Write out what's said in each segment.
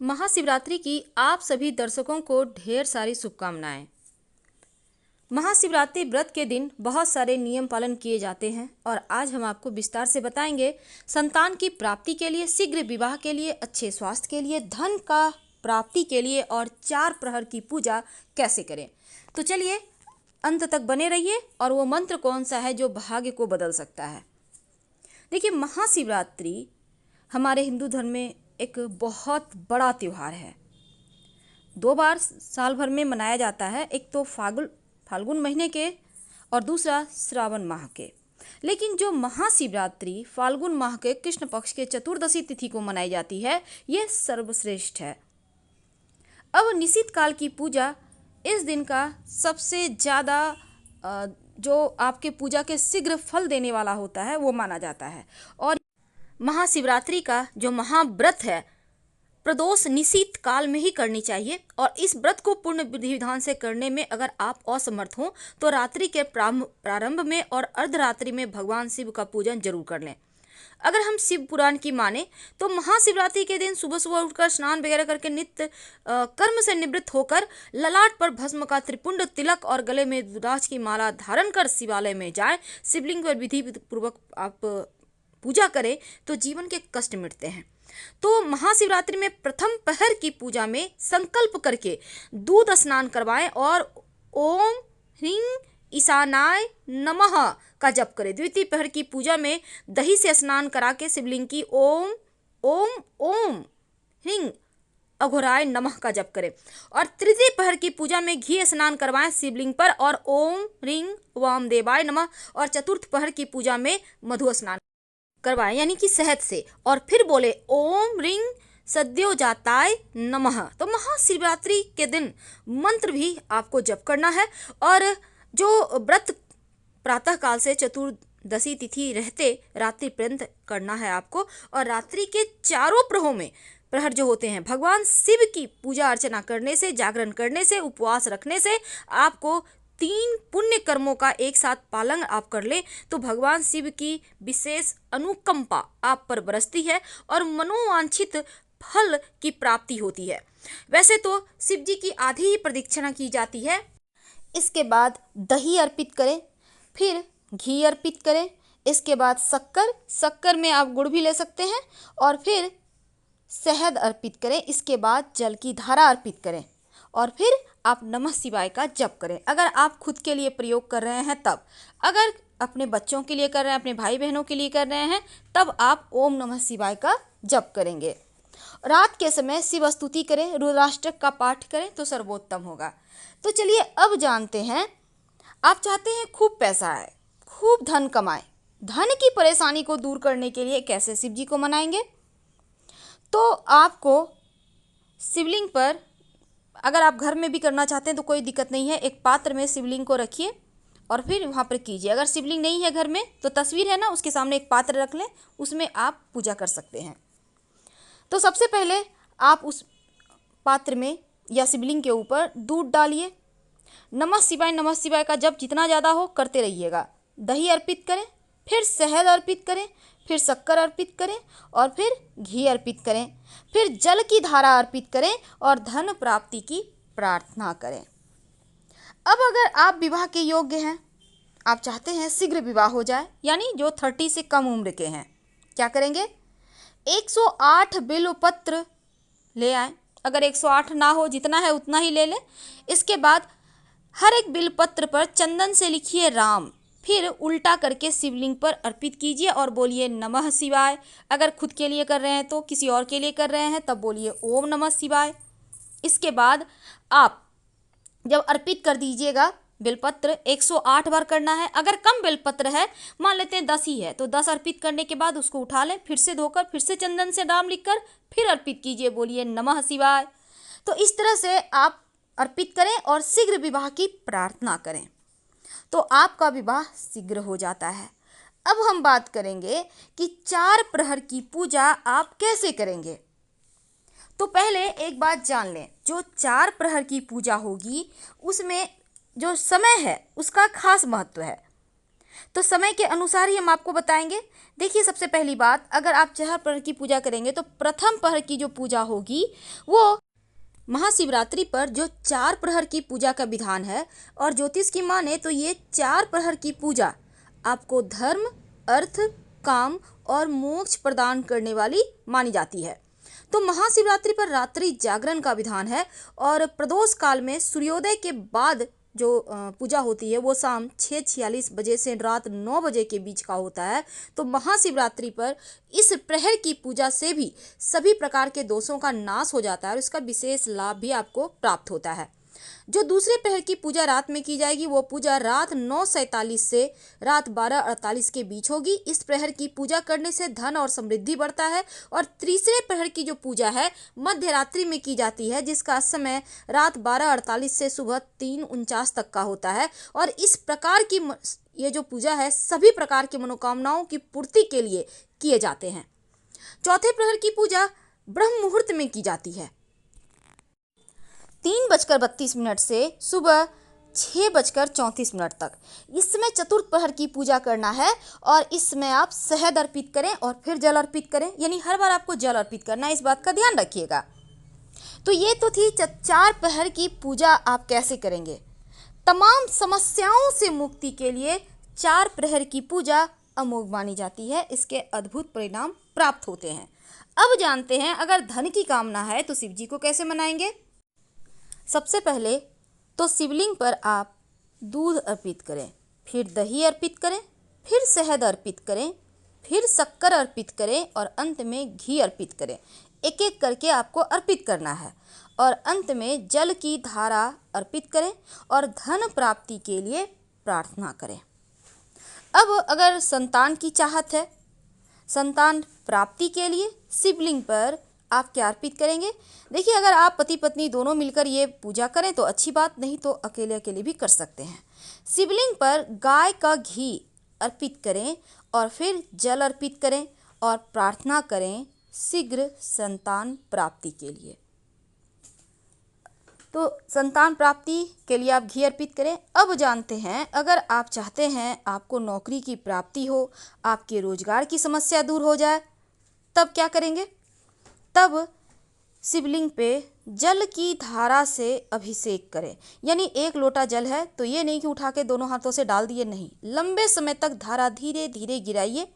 महाशिवरात्रि की आप सभी दर्शकों को ढेर सारी शुभकामनाएं। महाशिवरात्रि व्रत के दिन बहुत सारे नियम पालन किए जाते हैं और आज हम आपको विस्तार से बताएंगे संतान की प्राप्ति के लिए, शीघ्र विवाह के लिए, अच्छे स्वास्थ्य के लिए, धन का प्राप्ति के लिए और 4 प्रहर की पूजा कैसे करें। तो चलिए अंत तक बने रहिए और वो मंत्र कौन सा है जो भाग्य को बदल सकता है। देखिए, महाशिवरात्रि हमारे हिंदू धर्म में एक बहुत बड़ा त्यौहार है। 2 बार साल भर में मनाया जाता है, एक तो फाल्गुन महीने के और दूसरा श्रावण माह के। लेकिन जो महाशिवरात्रि फाल्गुन माह के कृष्ण पक्ष के चतुर्दशी तिथि को मनाई जाती है, ये सर्वश्रेष्ठ है। अब निश्चित काल की पूजा इस दिन का सबसे ज़्यादा जो आपके पूजा के शीघ्र फल देने वाला होता है वो माना जाता है। और महाशिवरात्रि का जो महाव्रत है, प्रदोष निश्चित काल में ही करनी चाहिए। और इस व्रत को पूर्ण विधि विधान से करने में अगर आप असमर्थ हों तो रात्रि के प्रारंभ में और अर्धरात्रि में भगवान शिव का पूजन जरूर कर लें। अगर हम शिव पुराण की माने तो महाशिवरात्रि के दिन सुबह सुबह उठकर स्नान वगैरह करके नित्य कर्म से निवृत्त होकर ललाट पर भस्म का त्रिपुंड तिलक और गले में रुद्राक्ष की माला धारण कर शिवालय में जाएं, शिवलिंग पर विधि पूर्वक आप पूजा करें तो जीवन के कष्ट मिटते हैं। तो महाशिवरात्रि में प्रथम पहर की पूजा में संकल्प करके दूध स्नान करवाएं और ओम ह्रीं ईशानाय नमः का जप करें। द्वितीय पहर की पूजा में दही से स्नान करा के शिवलिंग की ओम ओम ओम ह्रीं अघोराय नमः का जप करें। और तृतीय पहर की पूजा में घी स्नान करवाएं शिवलिंग पर और ओम ह्रीं वामदेवाय नमः। और चतुर्थ पहर की पूजा में मधु स्नान करवाएं यानी कि शहद से, और फिर बोले ओम ह्रीं सद्योजाताय नमः। तो महाशिवरात्रि के दिन मंत्र भी आपको जप करना है। और जो व्रत प्रातः काल से चतुर्दशी तिथि रहते रात्रि पर्यंत करना है आपको। और रात्रि के चारों प्रहर जो होते हैं, भगवान शिव की पूजा अर्चना करने से, जागरण करने से, उपवास रखने से आपको 3 पुण्य कर्मों का एक साथ पालन आप कर ले तो भगवान शिव की विशेष अनुकंपा आप पर बरसती है और मनोवांछित फल की प्राप्ति होती है। वैसे तो शिव जी की आधी ही प्रदक्षिणा की जाती है। इसके बाद दही अर्पित करें, फिर घी अर्पित करें, इसके बाद शक्कर में आप गुड़ भी ले सकते हैं, और फिर शहद अर्पित करें। इसके बाद जल की धारा अर्पित करें और फिर आप नमः शिवाय का जप करें। अगर आप खुद के लिए प्रयोग कर रहे हैं तब, अगर अपने बच्चों के लिए कर रहे हैं, अपने भाई बहनों के लिए कर रहे हैं, तब आप ओम नमः शिवाय का जप करेंगे। रात के समय शिव स्तुति करें, रुद्राष्टक का पाठ करें तो सर्वोत्तम होगा। तो चलिए अब जानते हैं, आप चाहते हैं खूब पैसा आए, खूब धन कमाएं, धन की परेशानी को दूर करने के लिए कैसे शिव जी को मनाएंगे। तो आपको शिवलिंग पर, अगर आप घर में भी करना चाहते हैं तो कोई दिक्कत नहीं है, एक पात्र में शिवलिंग को रखिए और फिर वहाँ पर कीजिए। अगर शिवलिंग नहीं है घर में तो तस्वीर है ना, उसके सामने एक पात्र रख लें, उसमें आप पूजा कर सकते हैं। तो सबसे पहले आप उस पात्र में या शिवलिंग के ऊपर दूध डालिए। नमः शिवाय का जप जितना ज़्यादा हो करते रहिएगा। दही अर्पित करें, फिर शहद अर्पित करें, फिर शक्कर अर्पित करें और फिर घी अर्पित करें, फिर जल की धारा अर्पित करें और धन प्राप्ति की प्रार्थना करें। अब अगर आप विवाह के योग्य हैं, आप चाहते हैं शीघ्र विवाह हो जाए, यानी जो 30 से कम उम्र के हैं, क्या करेंगे? 108 बिल्वपत्र ले आए। अगर 108 ना हो, जितना है उतना ही ले लें। इसके बाद हर एक बिल्वपत्र पर चंदन से लिखिए राम, फिर उल्टा करके शिवलिंग पर अर्पित कीजिए और बोलिए नमः शिवाय। अगर खुद के लिए कर रहे हैं तो, किसी और के लिए कर रहे हैं तब बोलिए ओम नमः शिवाय। इसके बाद आप जब अर्पित कर दीजिएगा बेलपत्र, 108 बार करना है। अगर कम बेलपत्र है, मान लेते हैं 10 ही है, तो 10 अर्पित करने के बाद उसको उठा लें, फिर से धोकर, फिर से चंदन से नाम लिखकर फिर अर्पित कीजिए, बोलिए नमः शिवाय। तो इस तरह से आप अर्पित करें और शीघ्र विवाह की प्रार्थना करें तो आपका विवाह शीघ्र हो जाता है। अब हम बात करेंगे कि 4 प्रहर की पूजा आप कैसे करेंगे। तो पहले एक बात जान लें, जो 4 प्रहर की पूजा होगी उसमें जो समय है उसका खास महत्व है। तो समय के अनुसार ही हम आपको बताएंगे। देखिए, सबसे पहली बात, अगर आप 4 प्रहर की पूजा करेंगे तो प्रथम प्रहर की जो पूजा होगी वो महाशिवरात्रि पर जो 4 प्रहर की पूजा का विधान है, और ज्योतिष की माने तो ये 4 प्रहर की पूजा आपको धर्म, अर्थ, काम और मोक्ष प्रदान करने वाली मानी जाती है। तो महाशिवरात्रि पर रात्रि जागरण का विधान है, और प्रदोष काल में सूर्योदय के बाद जो पूजा होती है वो शाम 6:46 बजे से रात 9 बजे के बीच का होता है। तो महाशिवरात्रि पर इस प्रहर की पूजा से भी सभी प्रकार के दोषों का नाश हो जाता है और इसका विशेष लाभ भी आपको प्राप्त होता है। जो दूसरे प्रहर की पूजा रात में की जाएगी वो पूजा रात 9:47 से रात 12:48 के बीच होगी। इस प्रहर की पूजा करने से धन और समृद्धि बढ़ता है। और तीसरे प्रहर की जो पूजा है मध्य रात्रि में की जाती है, जिसका समय रात 12:48 से सुबह 3:49 तक का होता है। और इस प्रकार की ये जो पूजा है सभी प्रकार की मनोकामनाओं की पूर्ति के लिए किए जाते हैं। चौथे प्रहर की पूजा ब्रह्म मुहूर्त में की जाती है, 3:32 से सुबह 6:34 तक। इसमें चतुर्थ प्रहर की पूजा करना है, और इसमें आप शहद अर्पित करें और फिर जल अर्पित करें, यानी हर बार आपको जल अर्पित करना है, इस बात का ध्यान रखिएगा। तो ये तो थी 4 प्रहर की पूजा आप कैसे करेंगे। तमाम समस्याओं से मुक्ति के लिए 4 प्रहर की पूजा अमोघ मानी जाती है, इसके अद्भुत परिणाम प्राप्त होते हैं। अब जानते हैं, अगर धन की कामना है तो शिव जी को कैसे मनाएंगे। सबसे पहले तो शिवलिंग पर आप दूध अर्पित करें, फिर दही अर्पित करें, फिर शहद अर्पित करें, फिर शक्कर अर्पित करें और अंत में घी अर्पित करें। एक एक करके आपको अर्पित करना है, और अंत में जल की धारा अर्पित करें और धन प्राप्ति के लिए प्रार्थना करें। अब अगर संतान की चाहत है, संतान प्राप्ति के लिए शिवलिंग पर आप क्या अर्पित करेंगे। देखिए, अगर आप पति पत्नी दोनों मिलकर ये पूजा करें तो अच्छी बात, नहीं तो अकेले अकेले भी कर सकते हैं। शिवलिंग पर गाय का घी अर्पित करें और फिर जल अर्पित करें और प्रार्थना करें शीघ्र संतान प्राप्ति के लिए। तो संतान प्राप्ति के लिए आप घी अर्पित करें। अब जानते हैं, अगर आप चाहते हैं आपको नौकरी की प्राप्ति हो, आपके रोजगार की समस्या दूर हो जाए, तब क्या करेंगे। तब शिवलिंग पे जल की धारा से अभिषेक करें, यानी 1 लोटा जल है तो ये नहीं कि उठा के दोनों हाथों से डाल दिए, नहीं, लंबे समय तक धारा धीरे धीरे गिराइए।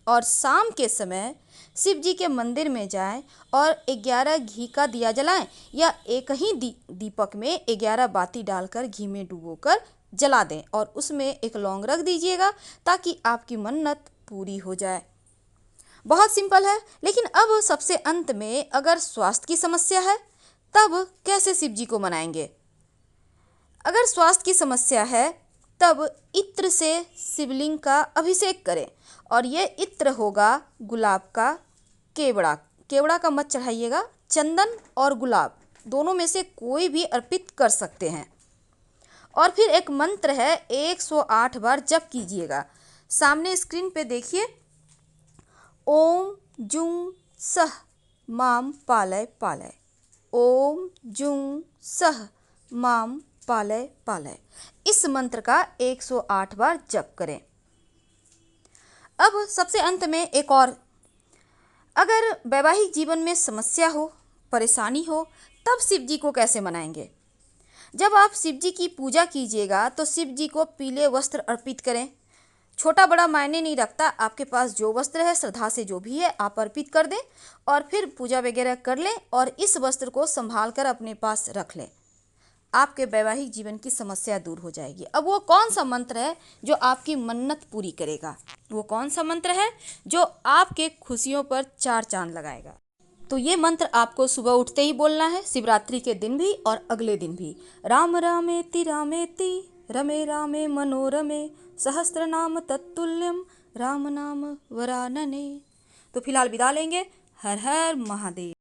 और शाम के समय शिव जी के मंदिर में जाएं और 11 घी का दिया जलाएं, या एक ही दीपक में 11 बाती डालकर घी में डुबोकर जला दें, और उसमें एक लौंग रख दीजिएगा ताकि आपकी मन्नत पूरी हो जाए। बहुत सिंपल है। लेकिन अब सबसे अंत में अगर स्वास्थ्य की समस्या है तब कैसे शिव जी को मनाएंगे। अगर स्वास्थ्य की समस्या है तब इत्र से शिवलिंग का अभिषेक करें, और ये इत्र होगा गुलाब का केवड़ा का मत चढ़ाइएगा, चंदन और गुलाब दोनों में से कोई भी अर्पित कर सकते हैं। और फिर एक मंत्र है, 108 बार जप कीजिएगा। सामने स्क्रीन पे देखिए, ओम जुं सह माम पालय पालय, ओम जुं सह माम पालय पालय। इस मंत्र का 108 बार जप करें। अब सबसे अंत में एक और, अगर वैवाहिक जीवन में समस्या हो, परेशानी हो, तब शिव जी को कैसे मनाएंगे। जब आप शिव जी की पूजा कीजिएगा तो शिव जी को पीले वस्त्र अर्पित करें। छोटा बड़ा मायने नहीं रखता, आपके पास जो वस्त्र है, श्रद्धा से जो भी है आप अर्पित कर दें, और फिर पूजा वगैरह कर लें और इस वस्त्र को संभाल कर अपने पास रख लें। आपके वैवाहिक जीवन की समस्या दूर हो जाएगी। अब वो कौन सा मंत्र है जो आपकी मन्नत पूरी करेगा, वो कौन सा मंत्र है जो आपके खुशियों पर 4 चांद लगाएगा। तो ये मंत्र आपको सुबह उठते ही बोलना है, शिवरात्रि के दिन भी और अगले दिन भी। राम रामेति रमे रामे मनोरमे सहस्त्र नाम तत्तुल्यम राम नाम वरानने। तो फिलहाल विदा लेंगे। हर हर महादेव।